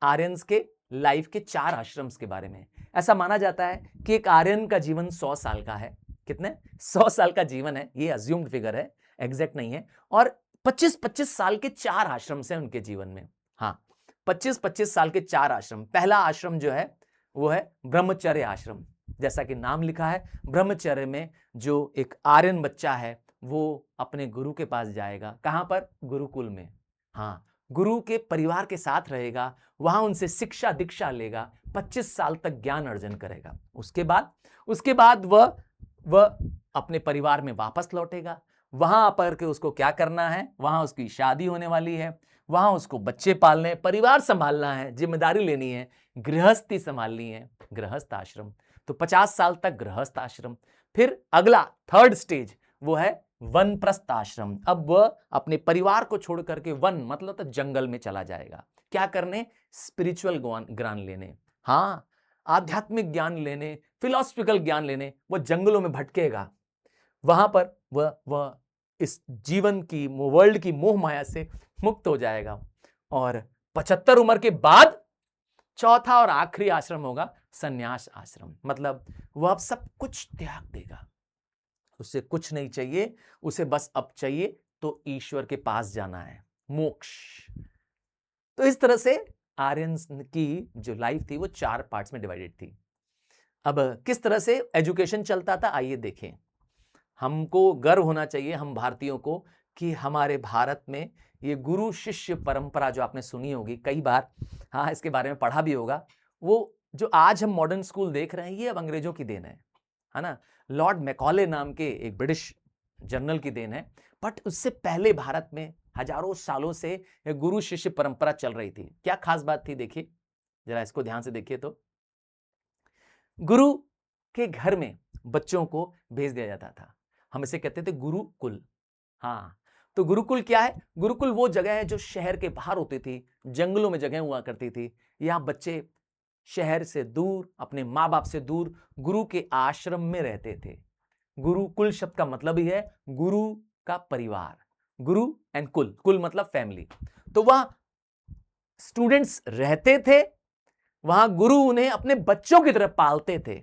आर्यंस के लाइफ के 4 आश्रम्स के बारे में। ऐसा माना जाता है कि एक आर्यन का जीवन 100 साल का है। कितने? 100 साल का जीवन है, ये अज्यूम्ड फिगर है, एग्जैक्ट नहीं है। और 25-25 साल के 4 आश्रम हैं उनके जीवन में। हाँ, 25-25 साल के 4 आश्रम। पहला आश्रम जो है वो है ब्रह्मचर्य आश्रम। जैसा कि नाम लिखा है, ब्रह्मचर्य में जो एक आर्यन बच्चा है वो अपने गुरु के पास जाएगा। कहां पर? गुरुकुल में। हाँ, गुरु के परिवार के साथ रहेगा, वहां उनसे शिक्षा दीक्षा लेगा, 25 साल तक ज्ञान अर्जन करेगा। उसके बाद वह अपने परिवार में वापस लौटेगा। वहां पर के उसको क्या करना है? वहां उसकी शादी होने वाली है, वहां उसको बच्चे पालने, परिवार संभालना है, जिम्मेदारी लेनी है, गृहस्थी संभालनी है, गृहस्थ आश्रम। तो 50 साल तक गृहस्थ आश्रम। फिर अगला 3rd स्टेज वो है वनप्रस्थ आश्रम। अब वह अपने परिवार को छोड़ करके वन मतलब तो जंगल में चला जाएगा। क्या करने? स्पिरिचुअल ज्ञान लेने। हाँ, आध्यात्मिक ज्ञान लेने, फिलोसफिकल ज्ञान लेने वह जंगलों में भटकेगा। वहां पर वह इस जीवन की, वर्ल्ड की मोह माया से मुक्त हो जाएगा। और 75 उम्र के बाद चौथा और आखिरी आश्रम होगा संन्यास आश्रम। मतलब वह अब सब कुछ त्याग देगा, उसे कुछ नहीं चाहिए, उसे बस अब चाहिए तो ईश्वर के पास जाना है, मोक्ष। तो इस तरह से आर्यंस की जो लाइफ थी वो 4 पार्ट्स में डिवाइडेड थी। अब किस तरह से एजुकेशन चलता था आइए देखें। हमको गर्व होना चाहिए, हम भारतीयों को, कि हमारे भारत में ये गुरु शिष्य परंपरा जो आपने सुनी होगी कई बार, हाँ इसके बारे में पढ़ा भी होगा, वो जो आज हम मॉडर्न स्कूल देख रहे हैं ये अब अंग्रेजों की देन है ना। लॉर्ड मैकॉले नाम के एक ब्रिटिश जनरल की देन है। बट उससे पहले भारत में हजारों सालों से गुरु शिष्य परंपरा चल रही थी। क्या खास बात थी? देखिए जरा, इसको ध्यान से देखिए। तो गुरु के घर में बच्चों को भेज दिया जाता था, हम इसे कहते थे गुरुकुल। हाँ, तो गुरुकुल क्या है? गुरुकुल वो जगह है जो शहर के बाहर होती थी, जंगलों में जगह हुआ करती थी। यहां बच्चे शहर से दूर, अपने माँ बाप से दूर, गुरु के आश्रम में रहते थे। गुरुकुल शब्द का मतलब ही है गुरु का परिवार, गुरु एंड कुल, कुल मतलब फैमिली। तो वहां स्टूडेंट्स रहते थे, वहां गुरु उन्हें अपने बच्चों की तरह पालते थे।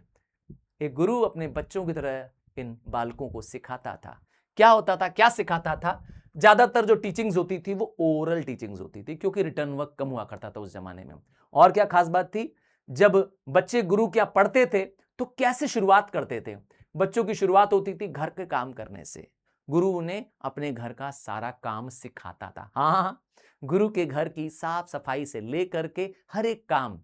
एक गुरु अपने बच्चों की तरह इन बालकों को सिखाता था। क्या होता था, क्या सिखाता था? ज्यादातर जो टीचिंग्स होती थी वो ओरल टीचिंग्स होती थी, क्योंकि रिटर्न वर्क कम हुआ करता था उस जमाने में। और क्या खास बात थी? जब बच्चे गुरु क्या पढ़ते थे तो कैसे शुरुआत करते थे? बच्चों की शुरुआत होती थी घर के काम करने से। गुरु उन्हें अपने घर का सारा काम सिखाता था। हाँ, गुरु के घर की साफ सफाई से लेकर के हर एक काम,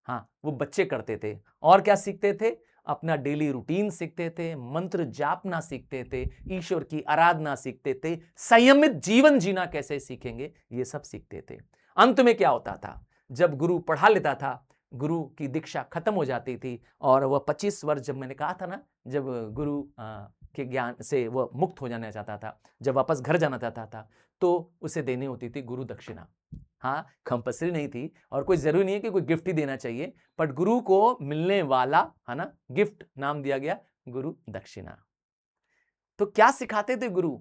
हाँ, वो बच्चे करते थे। और क्या सीखते थे? अपना डेली रूटीन सीखते थे, मंत्र जापना सीखते थे, ईश्वर की आराधना सीखते थे, संयमित जीवन जीना कैसे सीखेंगे ये सब सीखते थे। अंत में क्या होता था? जब गुरु पढ़ा लेता था, गुरु की दीक्षा खत्म हो जाती थी और वह 25 वर्ष, जब मैंने कहा था ना, जब गुरु के ज्ञान से वह मुक्त हो जाना चाहता था, जब वापस घर जाना चाहता था, तो उसे देनी होती थी गुरु दक्षिणा। हाँ, कंपल्सरी नहीं थी और कोई जरूरी नहीं है कि कोई गिफ्ट ही देना चाहिए, बट गुरु को मिलने वाला है ना गिफ्ट, नाम दिया गया गुरु दक्षिणा। तो क्या सिखाते थे गुरु?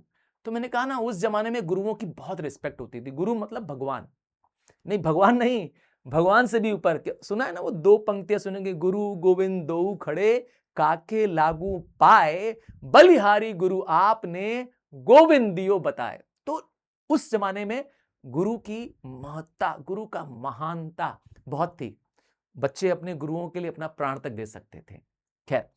तो मैंने कहा ना, उस जमाने में गुरुओं की बहुत रिस्पेक्ट होती थी। गुरु मतलब भगवान नहीं, भगवान नहीं, भगवान से भी ऊपर। सुना है ना वो 2 पंक्तियां सुनेंगे, गुरु गोविंद दो खड़े, काके लागू पाए, बलिहारी गुरु आपने गोविंद दियो बताए। तो उस जमाने में गुरु की महत्ता, गुरु का महानता बहुत थी। बच्चे अपने गुरुओं के लिए अपना प्राण तक दे सकते थे। खैर,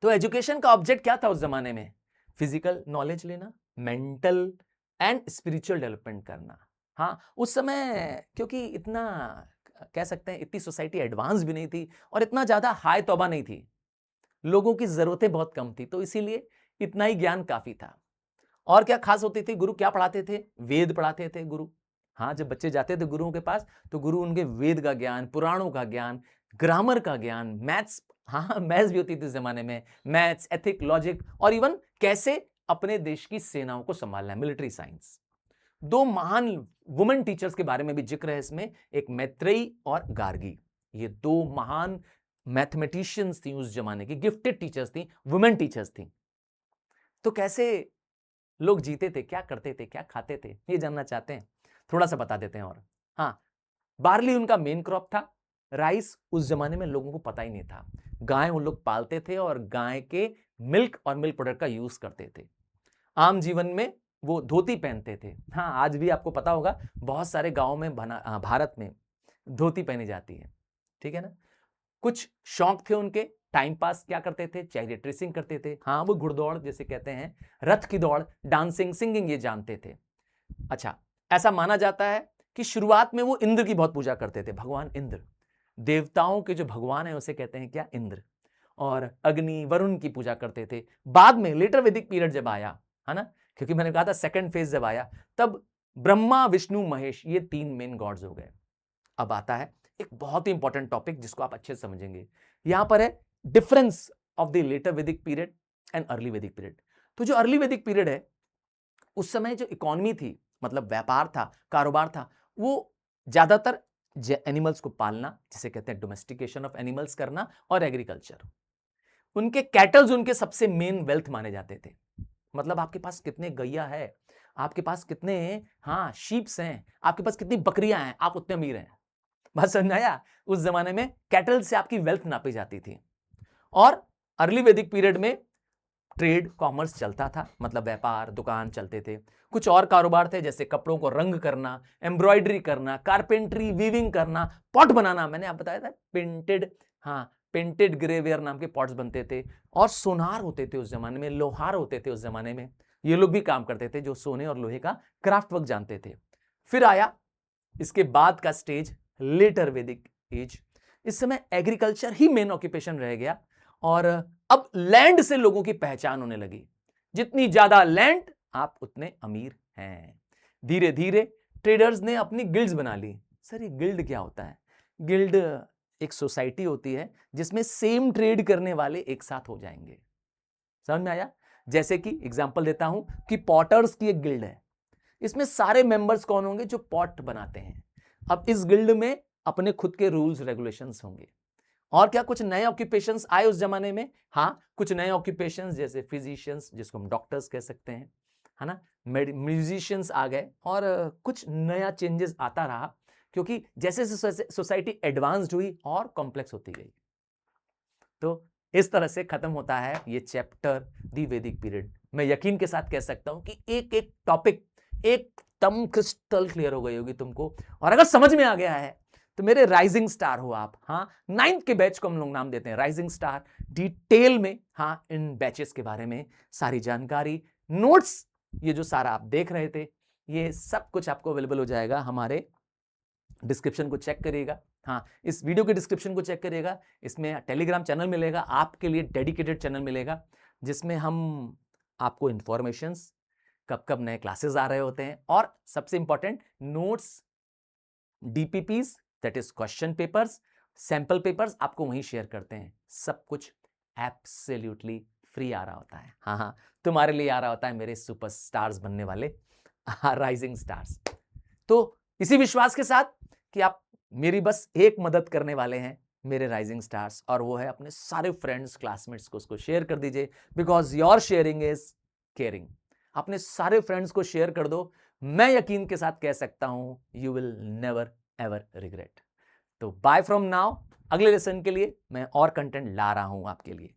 तो एजुकेशन का ऑब्जेक्ट क्या था उस जमाने में? फिजिकल नॉलेज लेना, मेंटल एंड स्पिरिचुअल डेवलपमेंट करना। हाँ, उस समय क्योंकि इतना कह सकते हैं इतनी सोसाइटी एडवांस भी नहीं थी और इतना ज्यादा हाई तौबा नहीं थी, लोगों की जरूरतें बहुत कम थी, तो इसीलिए इतना ही ज्ञान काफी था। और क्या खास होती थी? गुरु क्या पढ़ाते थे? वेद पढ़ाते थे गुरु। हाँ, जब बच्चे जाते थे गुरुओं के पास तो गुरु उनके वेद का ज्ञान, पुराणों का ज्ञान, ग्रामर का ज्ञान, मैथ्स, हाँ मैथ्स भी होती थी उस जमाने में, मैथ्स, एथिक, लॉजिक, और इवन कैसे अपने देश की सेनाओं को संभालना है, मिलिट्री साइंस। दो महान वुमेन टीचर्स के बारे में भी जिक्र है इसमें, एक मैत्रेयी और गार्गी। ये दो महान मैथमेटिशियंस थी उस जमाने की, गिफ्टेड टीचर्स थी, वुमेन टीचर्स थी। तो कैसे लोग जीते थे, क्या करते थे, क्या खाते थे, ये जानना चाहते हैं, थोड़ा सा बता देते हैं। और हाँ, बार्ली उनका मेन क्रॉप था। राइस उस जमाने में लोगों को पता ही नहीं था। गाय उन लोग पालते थे और गाय के मिल्क और मिल्क प्रोडक्ट का यूज करते थे। आम जीवन में वो धोती पहनते थे। हाँ, आज भी आपको पता होगा बहुत सारे गांवों में भारत में धोती पहनी जाती है, ठीक है ना। कुछ शौक थे उनके, टाइम पास क्या करते थे, चैरियट रेसिंग करते थे। हाँ, वो घुड़दौड़ जैसे कहते हैं, रथ की दौड़, डांसिंग, सिंगिंग ये जानते थे। अच्छा, ऐसा माना जाता है कि शुरुआत में वो इंद्र की बहुत पूजा करते थे, भगवान इंद्र। देवताओं के जो भगवान है उसे कहते हैं क्या, इंद्र। और अग्नि, वरुण की पूजा करते थे। बाद में लेटर वैदिक पीरियड जब आया, है ना, क्योंकि मैंने कहा था सेकंड फेज जब आया, तब ब्रह्मा, विष्णु, महेश ये तीन मेन गॉड्स हो गए। अब आता है एक बहुत ही इंपॉर्टेंट टॉपिक जिसको आप अच्छे से समझेंगे। यहां पर है डिफरेंस ऑफ द लेटर वैदिक पीरियड एंड अर्ली वैदिक पीरियड। तो जो अर्ली वैदिक पीरियड है, उस समय जो इकोनॉमी थी, मतलब व्यापार था, कारोबार था, वो ज्यादातर एनिमल्स को पालना, जिसे कहते हैं डोमेस्टिकेशन ऑफ एनिमल्स करना, और एग्रीकल्चर। उनके कैटल्स उनके सबसे मेन वेल्थ माने जाते थे। मतलब आपके पास कितने गैया है, आपके पास कितने, हाँ, शीप्स हैं, आपके पास कितनी बकरियां हैं, आप उतने अमीर हैं। बात समझ आया? उस जमाने में कैटल से आपकी वेल्थ नापी जाती थी। और अर्ली वैदिक पीरियड में ट्रेड, कॉमर्स चलता था, मतलब व्यापार, दुकान चलते थे। कुछ और कारोबार थे, जैसे कपड़ों को रंग करना, एम्ब्रॉयडरी करना, कारपेंट्री, वीविंग करना, पॉट बनाना। मैंने आप बताया था पेंटेड, हाँ, पेंटेड ग्रेवेयर नाम के पॉट्स बनते थे। और सोनार होते थे उस जमाने में, लोहार होते थे उस जमाने में, ये लोग भी काम करते थे जो सोने और लोहे का क्राफ्ट वर्क जानते थे। फिर आया इसके बाद का स्टेज, लेटर वैदिक एज। इस समय एग्रीकल्चर ही मेन ऑक्यूपेशन रह गया, और अब लैंड से लोगों की पहचान होने लगी। जितनी ज्यादा लैंड, आप उतने अमीर हैं। धीरे धीरे ट्रेडर्स ने अपनी गिल्ड्स बना ली। सर, ये गिल्ड क्या होता है? गिल्ड एक सोसाइटी होती है जिसमें सेम ट्रेड करने वाले एक साथ हो जाएंगे। समझ में आया? जैसे कि एग्जांपल देता हूं कि पॉटर्स की एक गिल्ड है। इसमें सारे मेंबर्स कौन होंगे? जो पॉट बनाते हैं। अब इस गिल्ड में अपने खुद के रूल्स रेगुलेशंस होंगे। और क्या कुछ नए ऑक्यूपेशंस आए उस जमाने में? हाँ, कुछ नए ऑक्यूपेशंस, जैसे फिजिशियंस, जिसको हम डॉक्टर्स कह सकते हैं, है ना, म्यूजिशियंस आ गए, और कुछ नया चेंजेस आता रहा, क्योंकि जैसे सोसाइटी एडवांस्ड हुई और कॉम्प्लेक्स होती गई। तो इस तरह से खत्म होता है ये चैप्टर, दी वैदिक पीरियड। मैं यकीन के साथ कह सकता हूं कि एक एक टॉपिक एकदम क्रिस्टल क्लियर हो गई होगी तुमको। और अगर समझ में आ गया है तो मेरे राइजिंग स्टार हो आप। हाँ, 9th के बैच को हम लोग नाम देते हैं राइजिंग स्टार। डिटेल में, हाँ, इन बैचेस के बारे में सारी जानकारी, नोट्स, ये जो सारा आप देख रहे थे, ये सब कुछ आपको अवेलेबल हो जाएगा। हमारे डिस्क्रिप्शन को चेक करिएगा। हाँ, इस वीडियो के डिस्क्रिप्शन को चेक करिएगा। इसमें टेलीग्राम चैनल मिलेगा, आपके लिए डेडिकेटेड चैनल मिलेगा, जिसमें हम आपको इंफॉर्मेशंस, कब कब नए क्लासेस आ रहे होते हैं, और सबसे important notes, DPPs, that is question papers, sample papers आपको वहीं शेयर करते हैं। सब कुछ एब्सोल्युटली फ्री आ रहा होता है। हाँ हाँ, तुम्हारे लिए आ रहा होता है, मेरे सुपर स्टार्स बनने वाले राइजिंग स्टार्स। तो इसी विश्वास के साथ कि आप मेरी बस एक मदद करने वाले हैं, मेरे राइजिंग स्टार्स, और वो है अपने सारे फ्रेंड्स, क्लासमेट्स को उसको शेयर कर दीजिए, because your sharing is caring. अपने सारे फ्रेंड्स को शेयर कर दो। मैं यकीन के साथ कह सकता हूं, you will never ever regret. तो बाय फ्रॉम नाउ। अगले लेसन के लिए मैं और कंटेंट ला रहा हूं आपके लिए।